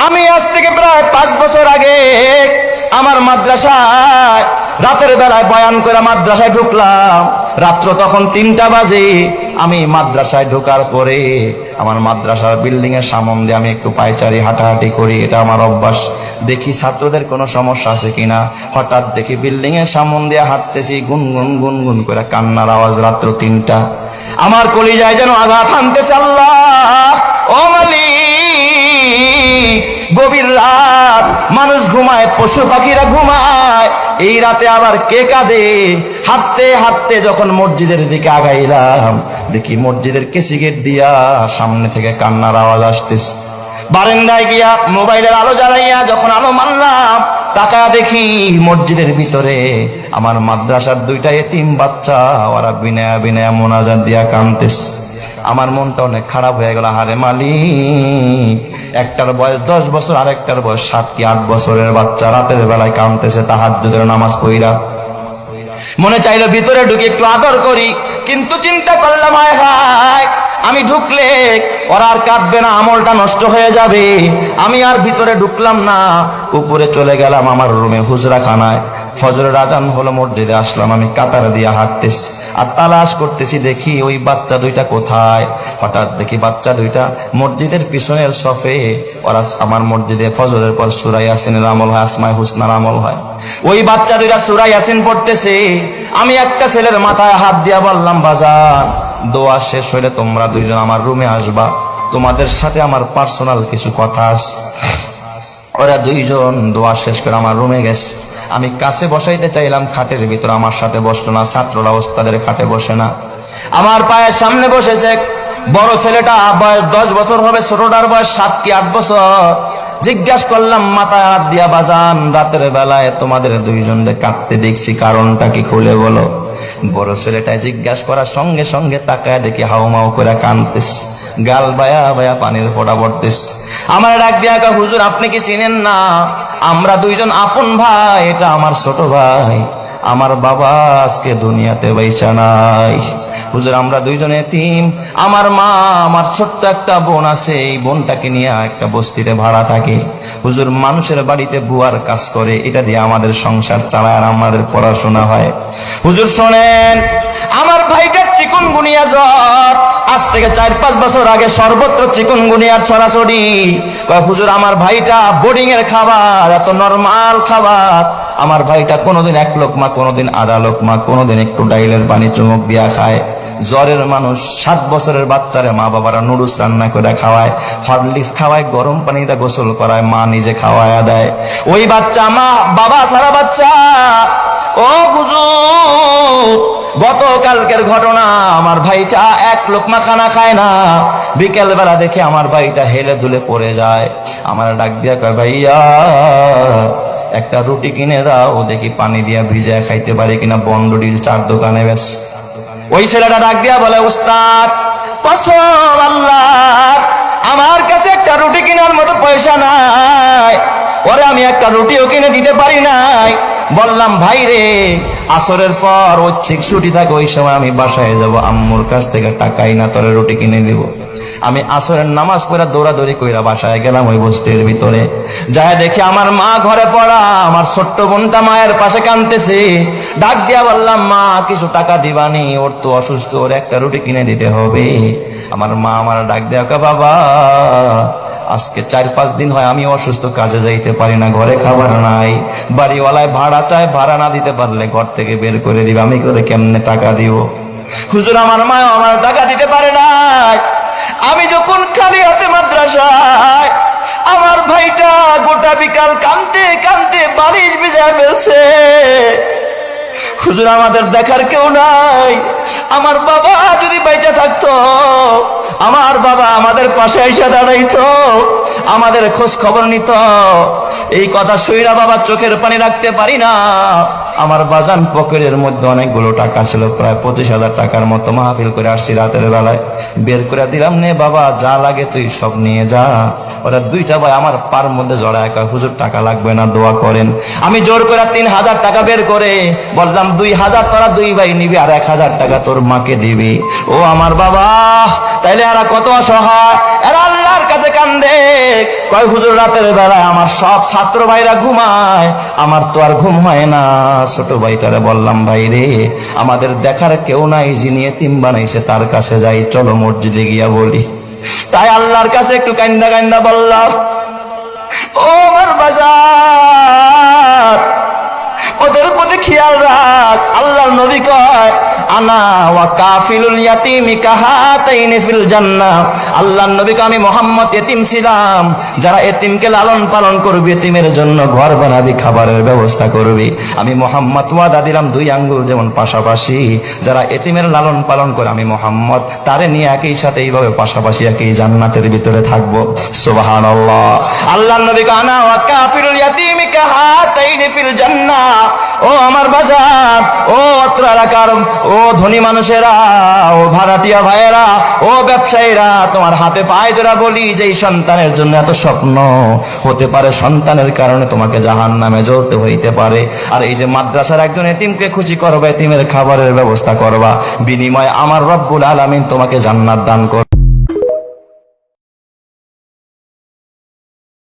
আমি আজ থেকে প্রায় 5 বছর আগে আমার মাদ্রাসায় রাতের বেলায় বয়ান করে মাদ্রাসায় ঢুকলাম। রাত্র তখন 3টা বাজে। আমি মাদ্রাসায় ঢোকার পরে আমার মাদ্রাসার বিল্ডিং এর সামনে দিয়ে আমি একটু পায়চারি হাঁটাহাঁটি করি, এটা আমার অভ্যাস। দেখি ছাত্রদের কোনো সমস্যা আছে কিনা। হঠাৎ দেখি বিল্ডিং এর সামনে দিয়ে হাঁটতেছি, গুনগুন গুনগুন করে কান্নার আওয়াজ। রাত্র 3টা, আমার কলিজায় যেন আঘাত হানতেছে। আল্লাহ, ও মালিক, গভীর রাত, মানুষ ঘুমায়, পশু পাখিরা ঘুমায়, এই রাতে আবার কে কাঁদে? হাঁটতে হাঁটতে যখন মসজিদের দিকে আগাইলাম, দেখি মসজিদের কেসি গেট দিয়া সামনে থেকে কান্নার আওয়াজ আসতেছে। বারান্দায় গিয়া মোবাইলের আলো জ্বালাইয়া যখন আলো মারলাম, তাকায়া দেখি মসজিদের ভিতরে আমার মাদ্রাসার 2টা এতিম বাচ্চা, ওরা বিনায়া বিনায়া মোনাজাত দিয়া কাঁদতেছে। আমার মনটা অনেক খারাপ হয়ে গেল। হারে মালিক, একটার বয়স 10 বছর, আরেকটার বয়স 7 কি 8 বছরের বাচ্চা রাতের বেলায় কাঁদতেছে তাহাজ্জুদের নামাজ পড়া। মনে চাইলো ভিতরে ঢুকে একটু আদর করি, কিন্তু চিন্তা করলাম হায় হায়, আমি ঢুকলে ওরা আর কাঁদবে না, আমলটা নষ্ট হয়ে যাবে। আমি আর ভিতরে ঢুকলাম না, উপরে চলে গেলাম আমার রুমে, হুজরাখানায়। ফজরের আজান হলো, মসজিদে আসলাম। আমি কাতার দিয়ে হাঁটতেছি আর তালাশ করতেছি, দেখি ওই বাচ্চা 2টা কোথায়। হঠাৎ দেখি বাচ্চা 2টা মসজিদের পিছনের সফে, ওরা আমার মসজিদে ফজরের পর সূরা ইয়াসিনের আমল হয়, আসমায়ে হুসনার আমল হয়। ওই বাচ্চা 2টা সূরা ইয়াসিন পড়তেছে। আমি একটা ছেলের মাথায় হাত দিয়া বললাম, বাজার, দোয়া শেষ হইলে তোমরা 2জন আমার রুমে আসবা, তোমাদের সাথে আমার পার্সোনাল কিছু কথা আছে। ওরা 2জন দোয়া শেষ করে আমার রুমে গেছে। আমি কাছে বসাইতে চাইলাম খাটের ভিতর, আমার সাথে বসলো না। ছাত্ররা ওস্তাদের খাটে বসে না, আমার পায়ের সামনে বসেছে। বড় ছেলেটা বয়স 10 বছর হবে, ছোটটার বয়স 7 কি 8 বছর। জিজ্ঞাসা করলাম মাথায় হাত দিয়া, বাজান, রাতের বেলায় তোমাদের 2জনকে কাঁদতে দেখছি, কারণটা কি খুলে বলো। বড় ছেলেটা জিজ্ঞাসা করার সঙ্গে সঙ্গে তাকায় দেখি হাউমাউ করে কাঁদতেছে, গাল বায়া বায়া পানির ফোঁটা পড়তেছে। আমার ডাক দিয়া কয়, হুজুর আপনি কি চিনেন না? আমরা 2জন আপন ভাই, এটা আমার ছোট ভাই, আমার বাবা আজকে দুনিয়াতে বাইচা নাই। হুজুর আমরা 2জন এতিম, আমার মা, আমার ছোট্ট একটা বোন আছে, এই বোনটাকে নিয়ে একটা বস্তিতে ভাড়া থাকে। হুজুর মানুষের বাড়িতে বুয়ার কাজ করে, এটা দিয়ে আমাদের সংসার চালায় আর আমাদের পড়াশোনা হয়। হুজুর শোনেন, আমার ভাইটার চিকুনগুনিয়া জ্বর, আজ থেকে 4-5 বছর আগে সর্বত্র চিকুনগুনিয়ার ছড়াছড়ি। কয় হুজুর আমার ভাইটা বোর্ডিং এর খাবার, এত নরমাল খাবার আমার ভাইটা কোনোদিন 1 লোকমা, কোনোদিন আধা লোকমা, কোনোদিন একটু ডাইলের পানি চুমুক দিয়া খায়। জ্বরের মানুষ 7 বছরের বাচ্চারে মা বাবারা নুডলস রান্না করে খাওয়ায়, হরলিক্স খাওয়ায়, গরম পানিতে গোসল করায়, মা নিজে খাওয়ায়া দেয়। ওই বাচ্চা মা বাবা সারা বাচ্চা। ও হুজুর, গতকালকের ঘটনা, আমার ভাইটা 1 লোকমা খানা খায় না। বিকেল বেলা দেখে আমার ভাইটা হেলে দুলে পড়ে যায়। আমার ডাক দিয়া কয়, ভাইয়া একটা রুটি কিনে দাও, দেখি পানি দিয়া ভিজায় খাইতে পারি কিনা, বন্ড ডিল 4 দোকানে বেশ। ওই ছেলেটা ডাক দিয়া বলে, উস্তাদ কসম আল্লাহ, আমার কাছে একটা রুটি কেনার মতো পয়সা নাই, ওরে আমি একটা রুটিও কিনে দিতে পারি নাই। বললাম ভাই রে, আসরের পর ঐচ্ছিক ছুটি থাকে, ওই সময় আমি বাসায় যাব, আম্মুর কাছ থেকে টাকাই না, তোরে রুটি কিনে দিব। আমি আসরের নামাজ পড়া দৌড়াদৌড়ি কইরা বাসায় গেলাম। ওই বস্তির ভিতরে যায় দেখি আমার মা ঘরে পড়া, আমার ছোট্ট বোনটা মায়ের পাশে কাঁদতেছে। ডাক দিয়া বললাম, মা কিছু টাকা দিবানি, ওর তো অসুস্থ, ওর একটা রুটি কিনে দিতে হবে। আমার মা আমার ডাক দিয়া কয়, বাবা আজকে 4-5 দিন হয় আমি অসুস্থ, কাজে যাইতে পারি না, ঘরে খাবার নাই, বাড়িওয়ালায় ভাড়া চায়, ভাড়া না দিতে পারলে ঘর থেকে বের করে দিবে, আমি করে কেমনে টাকা দিব। হুজুর আমার মা আমার টাকা দিতে পারে নাই। আমি যখন খালি হাতে মাদ্রাসায়, আমার ভাইটা গোটা বিকাল কাঁদতে কাঁদতে বালিশ ভিজায় ফেলছে। হুজুর আমাদের দেখার কেউ নাই, আমার বাবা যদি বেঁচে থাকতো, আমার বাবা আমাদের পাশে এসে দাঁড়াইতো, আমাদের খোঁজ খবর নিত। এই কথা শুইরা বাবা চোখের পানি রাখতে পারি না। আমার বাজান পকেটের মধ্যে অনেকগুলো টাকা ছিল, প্রায় 25,000 টাকার মতো। মাহফিল করে আসছি রাতের বেলায়, বের করে দিলাম, নে বাবা যা লাগে তুই সব নিয়ে যা। ওরা 2টা ভাই আমার পার মধ্যে জড়ায়, হুজুর টাকা লাগবে না, দোয়া করেন। আমি জোর করে 3,000 টাকা বের করে বললাম, 2,000 তোরা 2 ভাই নিবি, আর 1,000 টাকা তোর মাকে দিবি। ও আমার বাবা, তাইলে এরা কত অসহায়, এরা আল্লাহর কাছে কাছে কান্দে, কয় হুজুর রাতের বেলায় আমার সব ছাত্র ভাইরা ঘুমায়, আমার তো আর ঘুম হয় না। ছোট ভাইটারে বললাম, ভাই রে, আমাদের দেখার কেউ নাই, যিনি এতিম বানাইছে তার কাছে যাই, চলো মসজিদে গিয়া বলি। তাই আল্লাহর কাছে একটু কান্দা কান্দা বললাম, ও আমার বাজার, ওদের প্রতি খেয়াল রাখ। আল্লাহর নবী কয়, আনা ওয়া কাফিলুল ইয়াতিমি কাহাতাইনি ফিল জান্নাহ। আল্লাহর নবী কয়, আমি মুহাম্মদ এতিম ছিলাম, যারা এতিমকে লালন পালন করবে, এতিমের জন্য ঘর বানাবি, খাবারের ব্যবস্থা করবি, আমি মুহাম্মদ ওয়াদা দিলাম, দুই আঙ্গুল যেমন পাশাপাশি, যারা এতিমের লালন পালন করে, আমি মুহাম্মদ তারে নিয়ে একই সাথে এইভাবে পাশাপাশি একই জান্নাতের ভিতরে থাকবো। সুবহানাল্লাহ। আল্লাহর নবী কয়, আনা ওয়া কাফিলুল ইয়াতিমি কাহাতাইনি ফিল জান্নাহ। ও আমার বাজার, ও অত্র এলাকার ও ধনী মানুষেরা, ও ভাড়াটিয়া ভাইয়েরা, ও ব্যবসায়ীরা, তোমার হাতে পায়ে ধরা বলি, যে এই সন্তানের জন্য এত স্বপ্ন, হতে পারে সন্তানের কারণে তোমাকে জাহান্নামে জ্বলতে হইতে পারে। আর এই যে মাদ্রাসার একজন এতিমকে খুশি করবা, এতিমের খাবারের ব্যবস্থা করবা, বিনিময়ে আমার রব্বুল আলামিন তোমাকে জান্নাত দান করবে।